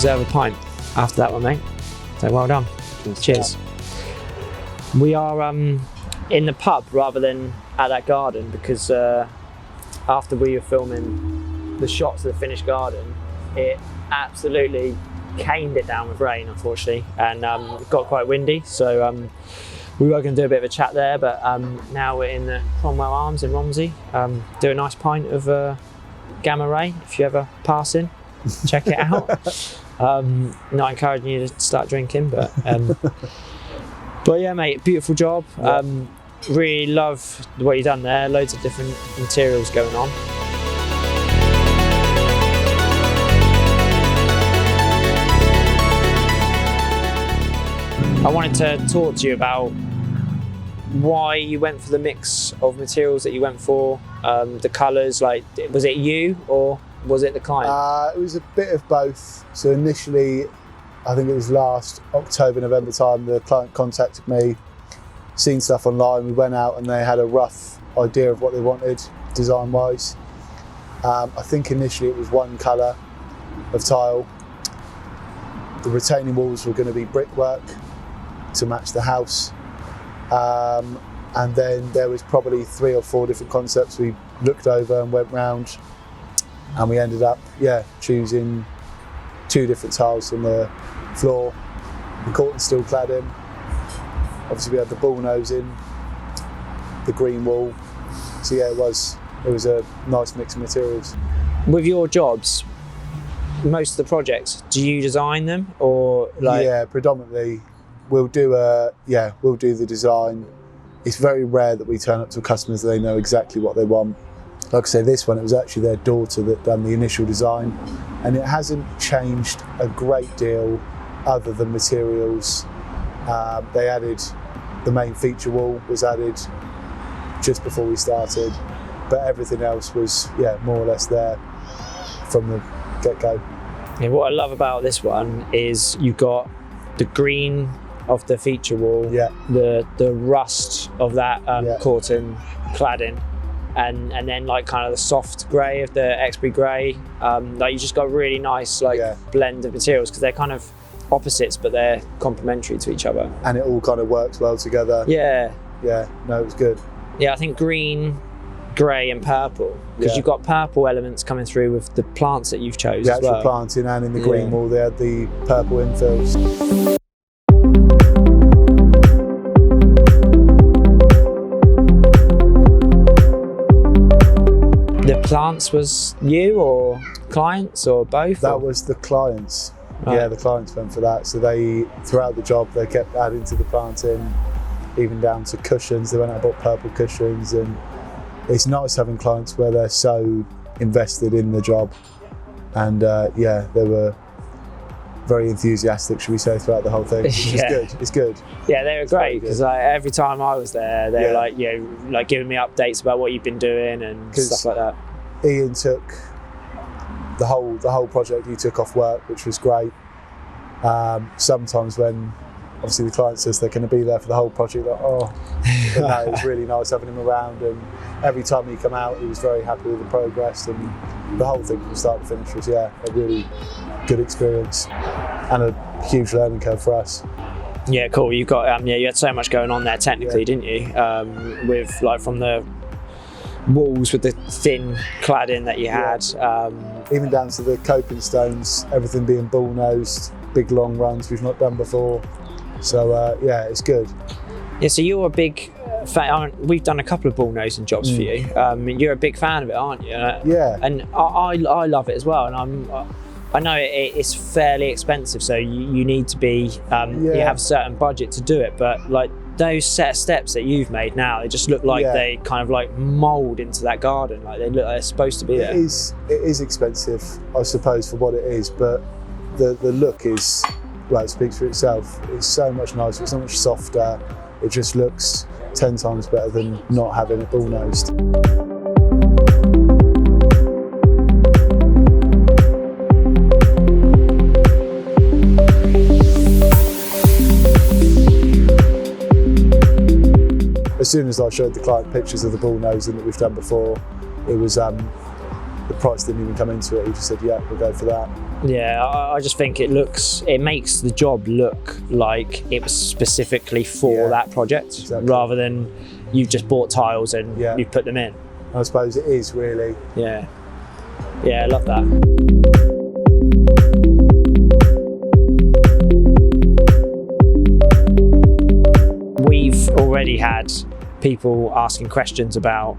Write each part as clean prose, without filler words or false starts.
deserve a pint after that one, mate. So well done. Cheers. We are in the pub rather than at that garden because after we were filming the shots of the finished garden, it absolutely caned it down with rain, unfortunately, and it got quite windy. So we were going to do a bit of a chat there, but now we're in the Cromwell Arms in Romsey. Do a nice pint of Gamma Ray if you ever pass in. Check it out. Not encouraging you to start drinking, but yeah, mate, beautiful job. Yeah. Really love what you've done there. Loads of different materials going on. I wanted to talk to you about why you went for the mix of materials that you went for, the colours. Like, was it you or was it the client? It was a bit of both. So initially, I think it was last October, November time, the client contacted me, seen stuff online. We went out and they had a rough idea of what they wanted design-wise. I think initially it was one colour of tile. The retaining walls were going to be brickwork to match the house. And then there was probably 3 or 4 different concepts we looked over and went round. And we ended up, choosing 2 different tiles on the floor. The Corten steel cladding. Obviously we had the bullnosed, the green wall. So yeah, it was a nice mix of materials. With your jobs, most of the projects, do you design them or like? Yeah, predominantly we'll do the design. It's very rare that we turn up to customers that they know exactly what they want. Like I say, this one, it was actually their daughter that done the initial design, and it hasn't changed a great deal other than materials. They added, the main feature wall was added just before we started, but everything else was, more or less there from the get-go. Yeah, what I love about this one is you've got the green of the feature wall, the rust of that Corten cladding, and then like kind of the soft grey of the Exbury Grey. Like you just got a really nice blend of materials because they're kind of opposites but they're complementary to each other. And it all kind of works well together. Yeah. Yeah, no, it was good. Yeah, I think green, grey and purple, because you've got purple elements coming through with the plants that you've chosen. The actual actual planting, and in the green wall they had the purple infills. The plants was you or clients or both? That was the clients. Right. Yeah, the clients went for that. So they, throughout the job, they kept adding to the planting, even down to cushions. They went out and bought purple cushions, and it's nice having clients where they're so invested in the job. And they were very enthusiastic, should we say, throughout the whole thing, which is good. It's good. Yeah, they were great because every time I was there, they were like giving me updates about what you've been doing and stuff like that. Ian took the whole project. He took off work, which was great. Sometimes when obviously the client says they're going to be there for the whole project, like, but no, it was really nice having him around. And every time he come out, he was very happy with the progress, and the whole thing from start to finish was a really good experience and a huge learning curve for us. Yeah, cool. You got you had so much going on there technically, didn't you? With like from the walls with the thin cladding that you had, even down to the coping stones, everything being bullnosed, big long runs we've not done before. So it's good. Yeah, so you're a big fan. We've done a couple of bullnosing jobs for you. You're a big fan of it, aren't you? Yeah. And I love it as well. And I know it's fairly expensive, so you need to be you have a certain budget to do it. But like those set of steps that you've made now, they just look like they kind of like mould into that garden. Like they look like they're supposed to be there. It is expensive, I suppose, for what it is, but the look is, it speaks for itself. It's so much nicer, it's so much softer. It just looks 10 times better than not having it bullnosed. As soon as I showed the client pictures of the bullnosing that we've done before, it was the price didn't even come into it. He just said, yeah, we'll go for that. Yeah, I just think it makes the job look like it was specifically for that project, exactly. rather than you've just bought tiles and you've put them in. I suppose it is really. Yeah, I love that. We've already had people asking questions about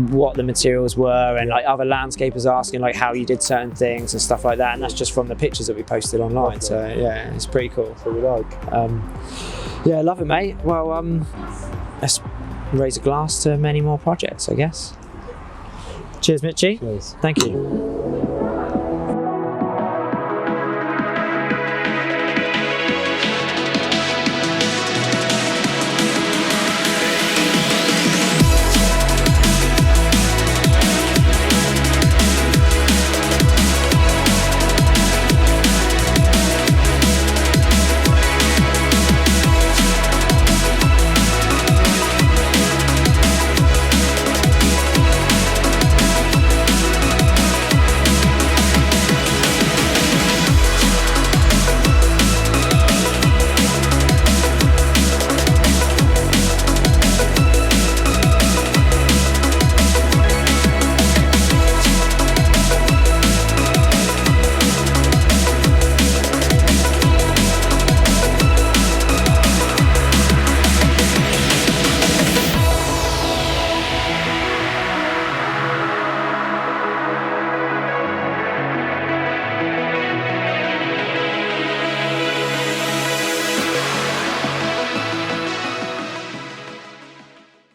what the materials were, and like other landscapers asking like how you did certain things and stuff like that, and that's just from the pictures that we posted online. Lovely. So yeah, it's pretty cool. That's what we like. Yeah, love it, mate. Well, let's raise a glass to many more projects, I guess. Cheers, Mitchy. Cheers. Thank you.